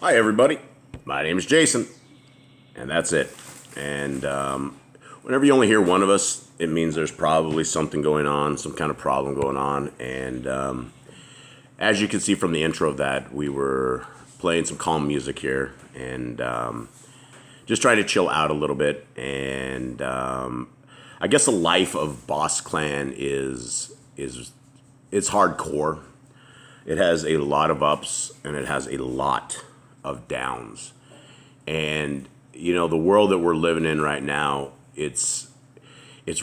Hi, everybody. My name is Jason, and that's it. And whenever you only hear one of us, it means there's probably something going on, some kind of problem going on. And as you can see from the intro of that, we were playing some calm music here and just trying to chill out a little bit. And I guess the life of Boss Clan is it's hardcore. It has a lot of ups and it has a lot of downs. And you know, the world that we're living in right now, it's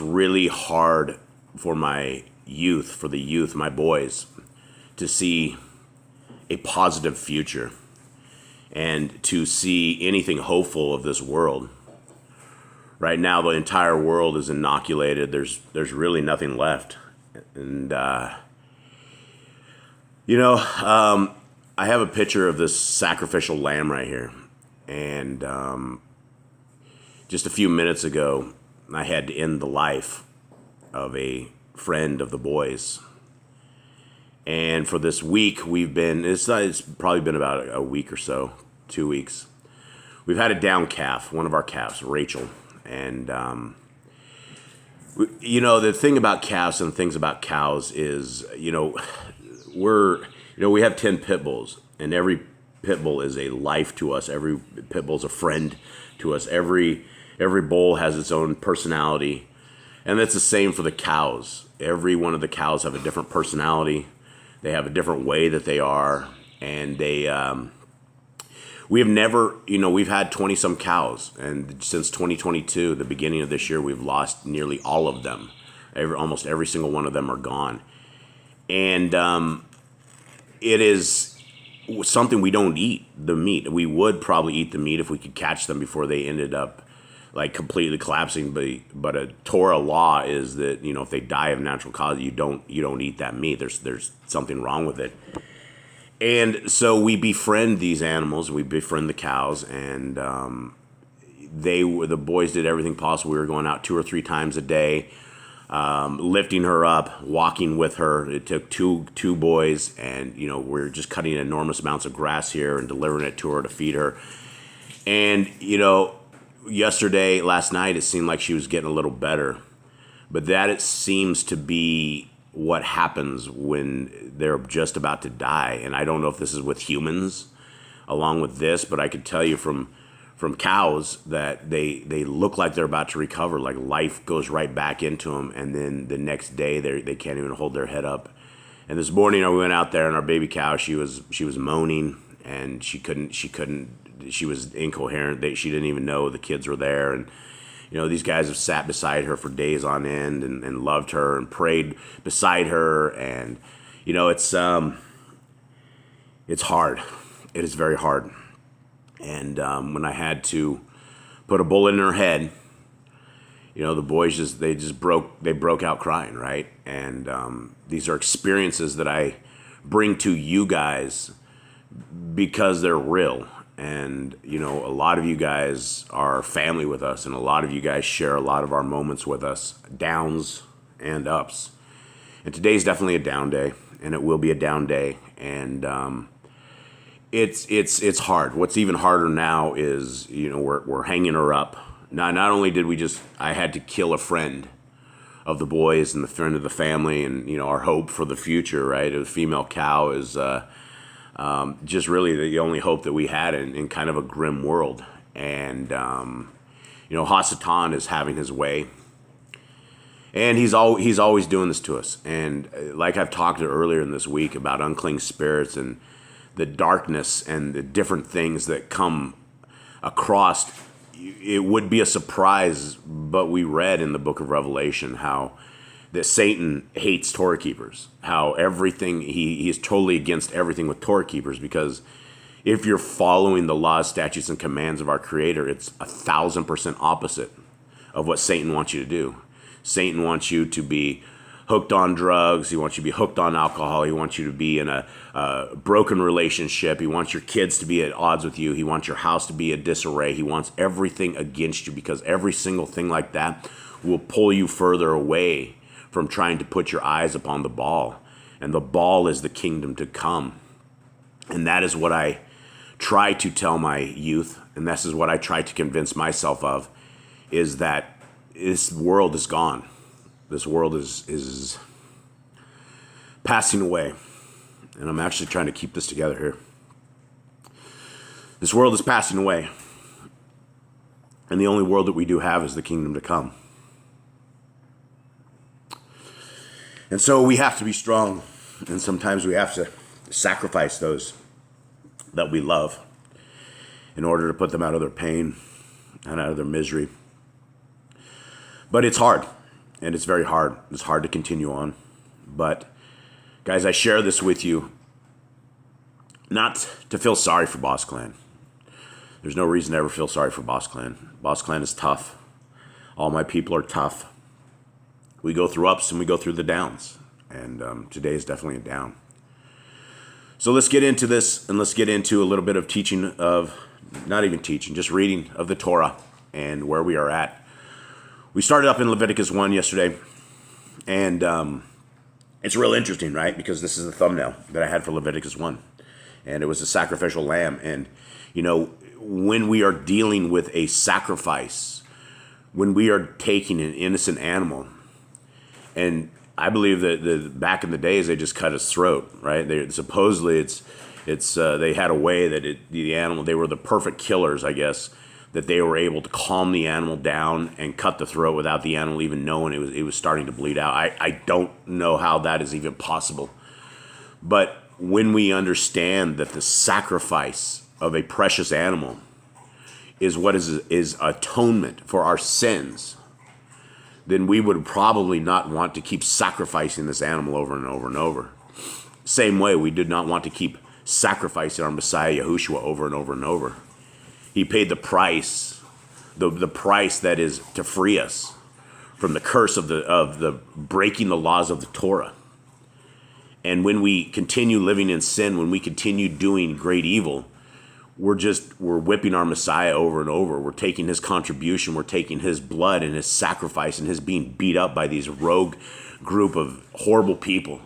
really hard for my youth, my boys, to see a positive future and to see anything hopeful of this world. Right now, the entire world is inoculated. There's really nothing left. And I have a picture of this sacrificial lamb right here. And just a few minutes ago, I had to end the life of a friend of the boys. And for this week, it's probably been about a week or so, 2 weeks. We've had a down calf, one of our calves, Rachel. And, the thing about calves and things about cows is, we have 10 pit bulls, and every pit bull is a life to us. Every pit bull is a friend to us. Every bull has its own personality, and that's the same for the cows. Every one of the cows have a different personality. They have a different way that they are, and we have never, we've had 20 some cows, and since 2022, the beginning of this year, we've lost nearly all of them. Almost every single one of them are gone, and it is something we don't eat, the meat. We would probably eat the meat if we could catch them before they ended up like completely collapsing. But a Torah law is that, if they die of natural cause, you don't eat that meat. There's something wrong with it. And so we befriend these animals, we befriend the cows, and the boys did everything possible. We were going out 2 or 3 times a day, lifting her up, walking with her. It took two boys, and we're just cutting enormous amounts of grass here and delivering it to her to feed her. And last night, it seemed like she was getting a little better, but that it seems to be what happens when they're just about to die. And I don't know if this is with humans along with this, but I could tell you from cows that they look like they're about to recover, like life goes right back into them, and then the next day they can't even hold their head up. And this morning we went out there, and our baby cow, she was moaning, and she was incoherent. She didn't even know the kids were there. And these guys have sat beside her for days on end and loved her and prayed beside her. And it's hard. It is very hard. And when I had to put a bullet in her head, the boys broke out crying, right? And these are experiences that I bring to you guys because they're real. And, a lot of you guys are family with us, and a lot of you guys share a lot of our moments with us, downs and ups. And today's definitely a down day, and it will be a down day. And it's hard. What's even harder now is, we're hanging her up. Not only did I had to kill a friend of the boys and the friend of the family, and, our hope for the future, right? A female cow is just really the only hope that we had in kind of a grim world. And, Hasatan is having his way. And he's always doing this to us. And like I've talked earlier in this week about unclean spirits and the darkness and the different things that come across, it would be a surprise, but we read in the book of Revelation how that Satan hates Torah keepers, how everything, he is totally against everything with Torah keepers, because if you're following the laws, statutes, and commands of our Creator, it's 1,000% opposite of what Satan wants you to do. Satan wants you to be hooked on drugs. He wants you to be hooked on alcohol. He wants you to be in a broken relationship. He wants your kids to be at odds with you. He wants your house to be in disarray. He wants everything against you, because every single thing like that will pull you further away from trying to put your eyes upon the ball. And the ball is the kingdom to come. And that is what I try to tell my youth, and this is what I try to convince myself of, is that this world is gone. This world is passing away. And I'm actually trying to keep this together here. This world is passing away. And the only world that we do have is the kingdom to come. And so we have to be strong. And sometimes we have to sacrifice those that we love in order to put them out of their pain and out of their misery. But it's hard. And it's very hard. It's hard to continue on. But guys, I share this with you not to feel sorry for Boss Clan. There's no reason to ever feel sorry for Boss Clan. Boss Clan is tough. All my people are tough. We go through ups and we go through the downs. And today is definitely a down. So let's get into this, and let's get into a little bit of teaching of, not even teaching, just reading of the Torah and where we are at. We started up in Leviticus 1 yesterday, and it's real interesting, right? Because this is the thumbnail that I had for Leviticus 1, and it was a sacrificial lamb. And, you know, when we are dealing with a sacrifice, when we are taking an innocent animal, and I believe that back in the days they just cut his throat, right? Supposedly it's they had a way that the animal, they were the perfect killers, I guess, that they were able to calm the animal down and cut the throat without the animal even knowing it was starting to bleed out. I don't know how that is even possible. But when we understand that the sacrifice of a precious animal is what is atonement for our sins, then we would probably not want to keep sacrificing this animal over and over and over. Same way, we did not want to keep sacrificing our Messiah Yahushua over and over and over. He paid the price, the price that is to free us from the curse of the breaking the laws of the Torah. And when we continue living in sin, when we continue doing great evil, we're whipping our Messiah over and over. We're taking his contribution, we're taking his blood and his sacrifice and his being beat up by these rogue group of horrible people,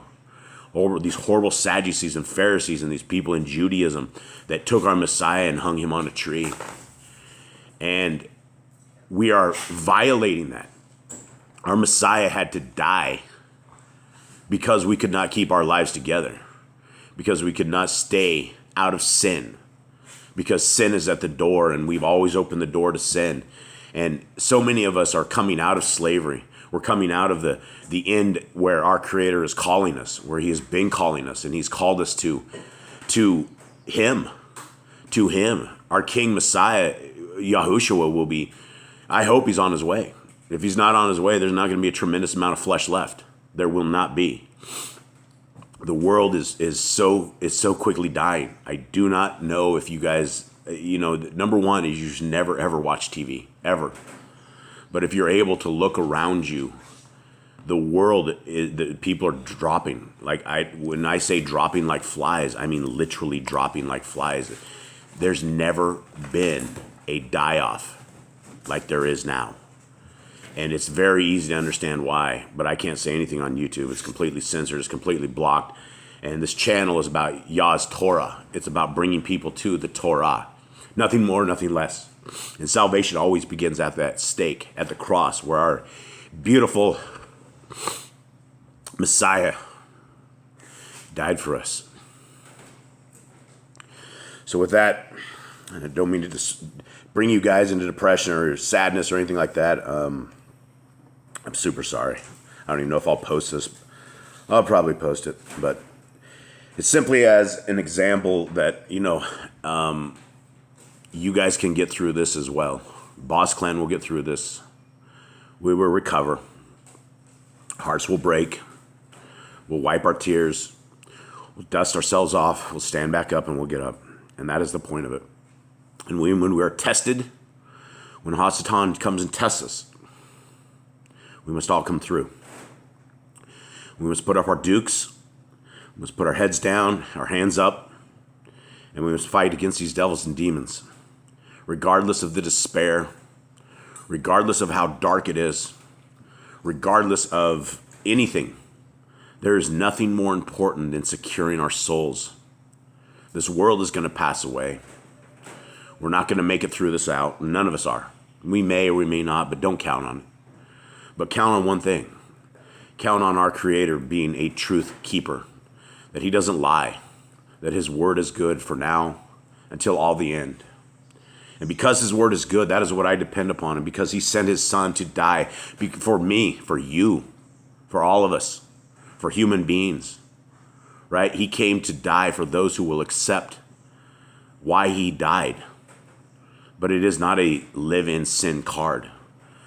over these horrible Sadducees and Pharisees and these people in Judaism that took our Messiah and hung him on a tree. And we are violating that. Our Messiah had to die because we could not keep our lives together, because we could not stay out of sin, because sin is at the door and we've always opened the door to sin. And so many of us are coming out of slavery. We're coming out of the end where our Creator is calling us, where he has been calling us, and he's called us to him. Our King Messiah, Yahushua, will be, I hope he's on his way. If he's not on his way, there's not going to be a tremendous amount of flesh left. There will not be. The world is so quickly dying. I do not know if you guys, number one is you should never ever watch TV, ever. But if you're able to look around you, the world, the people are dropping. When I say dropping like flies, I mean literally dropping like flies. There's never been a die-off like there is now. And it's very easy to understand why, but I can't say anything on YouTube. It's completely censored, it's completely blocked. And this channel is about Yah's Torah. It's about bringing people to the Torah. Nothing more, nothing less. And salvation always begins at that stake, at the cross, where our beautiful Messiah died for us. So with that, I don't mean to just bring you guys into depression or sadness or anything like that. I'm super sorry. I don't even know if I'll post this. I'll probably post it, but it's simply as an example that, you guys can get through this as well. Boss Clan will get through this. We will recover. Hearts will break. We'll wipe our tears. We'll dust ourselves off. We'll stand back up and we'll get up. And that is the point of it. And when we are tested, when Hasatan comes and tests us, we must all come through. We must put up our dukes. We must put our heads down, our hands up, and we must fight against these devils and demons. Regardless of the despair, regardless of how dark it is, regardless of anything, there is nothing more important than securing our souls. This world is going to pass away. We're not going to make it through this out. None of us are. We may or we may not, but don't count on it. But count on one thing. Count on our Creator being a truth keeper, that he doesn't lie, that his word is good for now until all the end. And because his word is good, that is what I depend upon. And because he sent his son to die for me, for you, for all of us, for human beings, right? He came to die for those who will accept why he died. But it is not a live in sin card.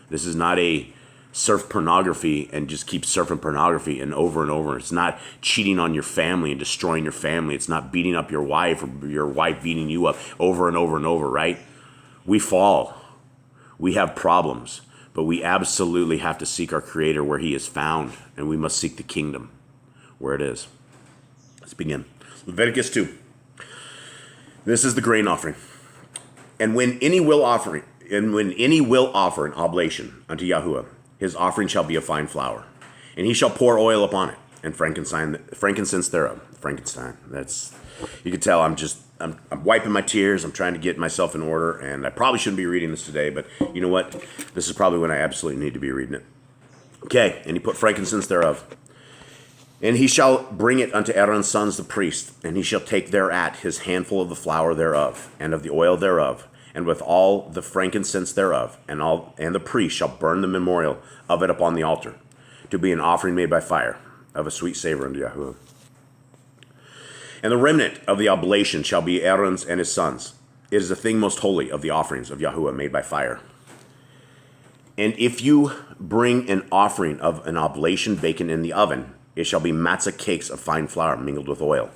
This is not a surf pornography and just keep surfing pornography and over. It's not cheating on your family and destroying your family. It's not beating up your wife or your wife beating you up over and over, right? We fall. We have problems. But we absolutely have to seek our Creator where he is found. And we must seek the kingdom where it is. Let's begin. Leviticus 2. This is the grain offering. And when any will offer an oblation unto Yahuwah, his offering shall be a fine flour, and he shall pour oil upon it, and frankincense thereof. Frankenstein. That's, you can tell I'm wiping my tears. I'm trying to get myself in order, and I probably shouldn't be reading this today, but you know what? This is probably when I absolutely need to be reading it. Okay, and he put frankincense thereof. And he shall bring it unto Aaron's sons the priest, and he shall take thereat his handful of the flour thereof, and of the oil thereof, and with all the frankincense thereof, and the priest shall burn the memorial of it upon the altar, to be an offering made by fire, of a sweet savor unto Yahuwah. And the remnant of the oblation shall be Aaron's and his sons. It is the thing most holy of the offerings of Yahuwah made by fire. And if you bring an offering of an oblation baken in the oven, it shall be matzah cakes of fine flour mingled with oil,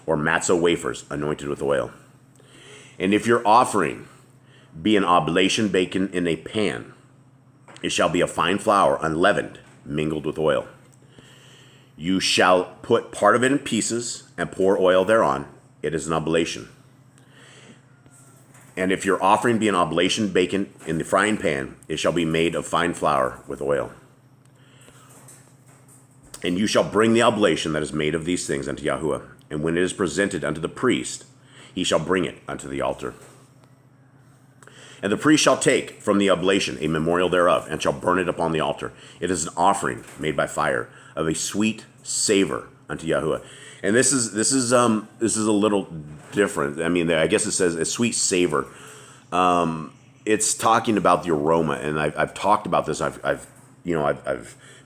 or matzah wafers anointed with oil. And if your offering be an oblation baken in a pan, it shall be a fine flour unleavened, mingled with oil. You shall put part of it in pieces and pour oil thereon. It is an oblation. And if your offering be an oblation baken in the frying pan, it shall be made of fine flour with oil. And you shall bring the oblation that is made of these things unto Yahuwah. And when it is presented unto the priest, he shall bring it unto the altar. And the priest shall take from the oblation a memorial thereof, and shall burn it upon the altar. It is an offering made by fire, of a sweet savor unto Yahuwah. And this is a little different. I mean, I guess it says a sweet savor. It's talking about the aroma, and I've talked about this. I've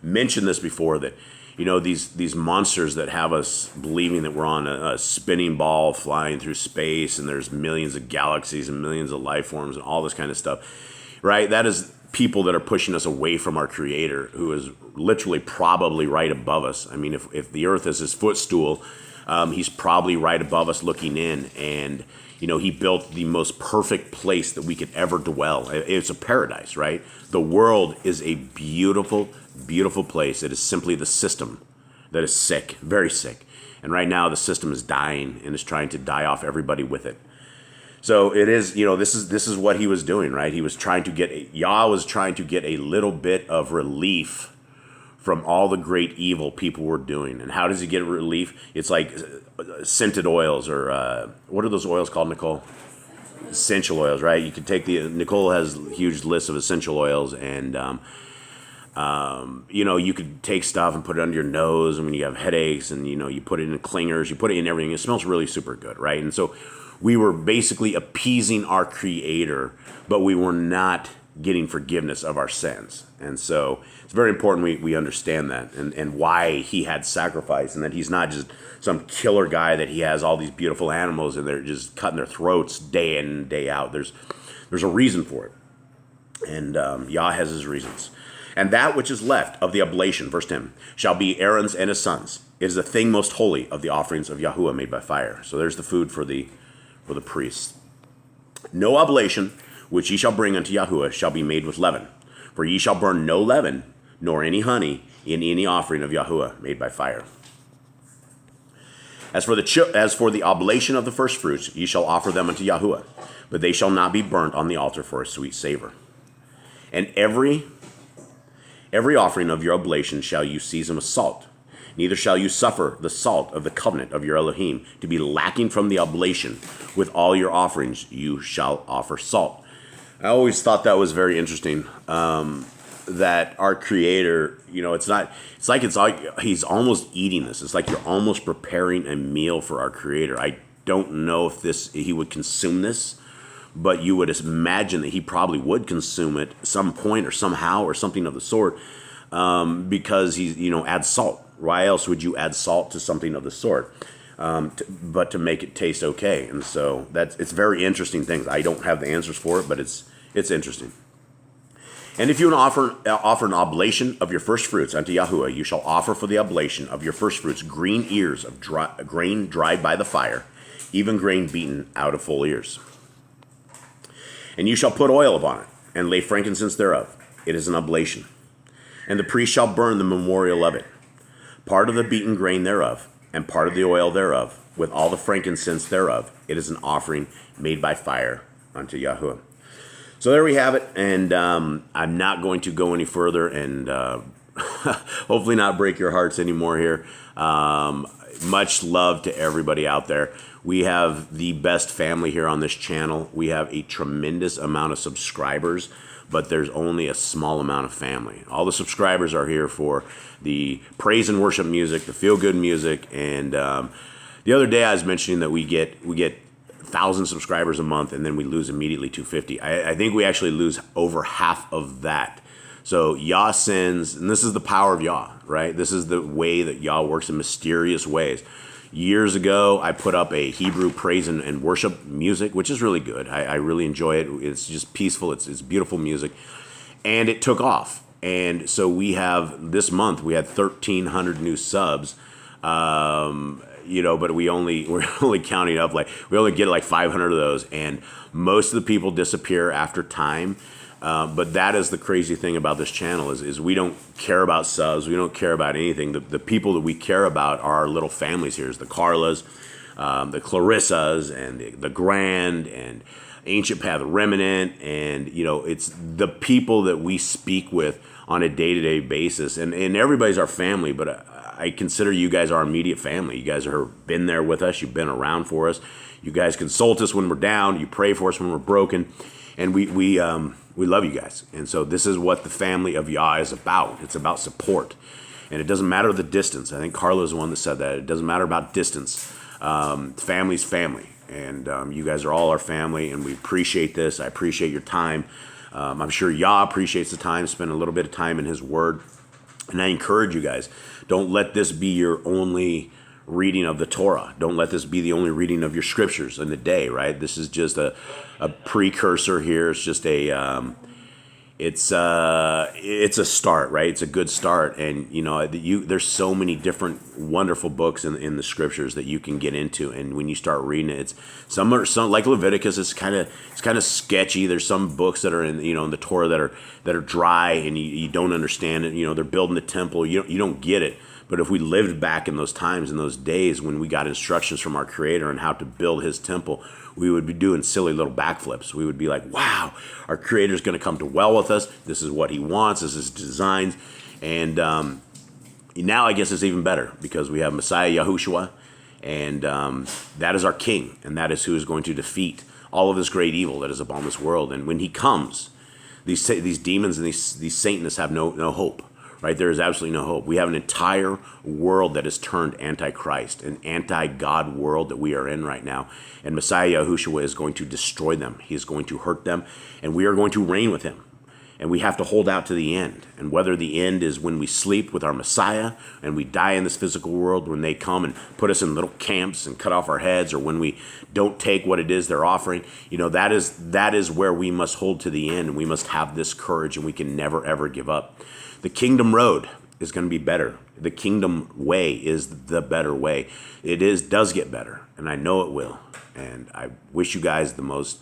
mentioned this before, that these monsters that have us believing that we're on a spinning ball flying through space, and there's millions of galaxies and millions of life forms and all this kind of stuff, right? That is people that are pushing us away from our Creator, who is literally probably right above us. I mean, if the earth is his footstool, he's probably right above us looking in, and he built the most perfect place that we could ever dwell. It's a paradise, right? The world is a beautiful, beautiful place. It is simply the system that is sick, very sick. And right now the system is dying and is trying to die off everybody with it. So it is, this is what he was doing, right? He was trying to Yah was trying to get a little bit of relief from all the great evil people were doing. And how does he get relief? It's like scented oils, or what are those oils called, Nicole? Essential oils, right? You can take Nicole has a huge list of essential oils, and you could take stuff and put it under your nose, and when you have headaches, and you put it in clingers, you put it in everything. It smells really super good, right? And so we were basically appeasing our Creator, but we were not getting forgiveness of our sins. And so it's very important we understand that, and why he had sacrifice, and that he's not just some killer guy, that he has all these beautiful animals and they're just cutting their throats day in and day out. There's a reason for it. And Yah has his reasons. And that which is left of the oblation, verse 10, shall be Aaron's and his sons. It is the thing most holy of the offerings of Yahuwah made by fire. So there's the food for the priests. No oblation which ye shall bring unto Yahuwah shall be made with leaven. For ye shall burn no leaven, nor any honey, in any offering of Yahuwah made by fire. As for the oblation of the first fruits, ye shall offer them unto Yahuwah, but they shall not be burnt on the altar for a sweet savor. And every offering of your oblation shall you season with salt. Neither shall you suffer the salt of the covenant of your Elohim to be lacking from the oblation. With all your offerings you shall offer salt. I always thought that was very interesting, that our Creator, it's like he's almost eating this. It's like you're almost preparing a meal for our Creator. I don't know if he would consume this, but you would imagine that he probably would consume it at some point or somehow or something of the sort, because he, adds salt. Why else would you add salt to something of the sort? But to make it taste okay. And so it's very interesting things. I don't have the answers for it, but it's interesting. And if you offer an oblation of your first fruits unto Yahuwah, you shall offer for the oblation of your first fruits green ears of grain dried by the fire, even grain beaten out of full ears. And you shall put oil upon it, and lay frankincense thereof. It is an oblation. And the priest shall burn the memorial of it, part of the beaten grain thereof, and part of the oil thereof, with all the frankincense thereof. It is an offering made by fire unto Yahuwah. So there we have it, and I'm not going to go any further and hopefully not break your hearts anymore here. Much love to everybody out there. We have the best family here on this channel. We have a tremendous amount of subscribers, but there's only a small amount of family. All the subscribers are here for the praise and worship music, the feel-good music, and the other day I was mentioning that we get 1,000 subscribers a month, and then we lose immediately 250. I think we actually lose over half of that. So Yah sends, and this is the power of Yah, right? This is the way that Yah works in mysterious ways. Years ago, I put up a Hebrew praise and worship music, which is really good. I really enjoy it. It's just peaceful. It's beautiful music. And it took off. And so this month, we had 1,300 new subs. But we're only counting up, we only get 500 of those, and most of the people disappear after time. But that is the crazy thing about this channel is we don't care about subs. We don't care about anything. The people that we care about are our little families here. It's the Carlas, the Clarissas, and the Grand, and Ancient Path Remnant, and it's the people that we speak with on a day-to-day basis, and everybody's our family, but I consider you guys our immediate family. You guys have been there with us. You've been around for us. You guys consult us when we're down. You pray for us when we're broken, and we love you guys. And so this is what the family of Yah is about. It's about support, and it doesn't matter the distance. I think Carla is the one that said that. It doesn't matter about distance. Family's family, and you guys are all our family, and we appreciate this. I appreciate your time. I'm sure Yah appreciates the time, spend a little bit of time in His Word. And I encourage you guys, don't let this be your only reading of the Torah. Don't let this be the only reading of your scriptures in the day, right? This is just a precursor here. It's just it's a start, right? It's a good start. And, there's so many different wonderful books in the scriptures that you can get into. And when you start reading it, some like Leviticus, it's kind of sketchy. There's some books that are in the Torah that are dry, and you don't understand it. They're building the temple. You don't get it. But if we lived back in those times, in those days when we got instructions from our Creator on how to build His temple, we would be doing silly little backflips. We would be like, wow, our Creator's going to come to dwell with us. This is what He wants. This is His designs. And now I guess it's even better because we have Messiah Yahushua, and that is our King, and that is who is going to defeat all of this great evil that is upon this world. And when He comes, these demons and these Satanists have no hope. Right? There is absolutely no hope. We have an entire world that is turned anti-Christ, an anti-God world that we are in right now. And Messiah Yahushua is going to destroy them. He is going to hurt them, and we are going to reign with Him. And we have to hold out to the end. And whether the end is when we sleep with our Messiah and we die in this physical world, when they come and put us in little camps and cut off our heads, or when we don't take what it is they're offering, that is where we must hold to the end. And we must have this courage, and we can never, ever give up. The kingdom road is going to be better. The kingdom way is the better way. It does get better, and I know it will. And I wish you guys the most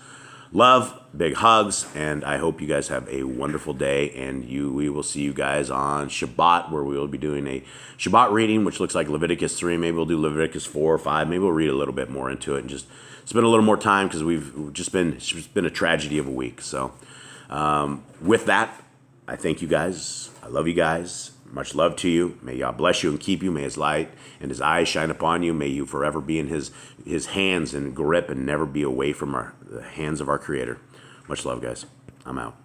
love, big hugs, and I hope you guys have a wonderful day. And we will see you guys on Shabbat, where we will be doing a Shabbat reading, which looks like Leviticus 3. Maybe we'll do Leviticus 4 or 5. Maybe we'll read a little bit more into it and just spend a little more time, because it's just been a tragedy of a week. So with that, I thank you guys. I love you guys. Much love to you. May Yah bless you and keep you. May his light and his eyes shine upon you. May you forever be in his hands and grip and never be away from the hands of our Creator. Much love, guys. I'm out.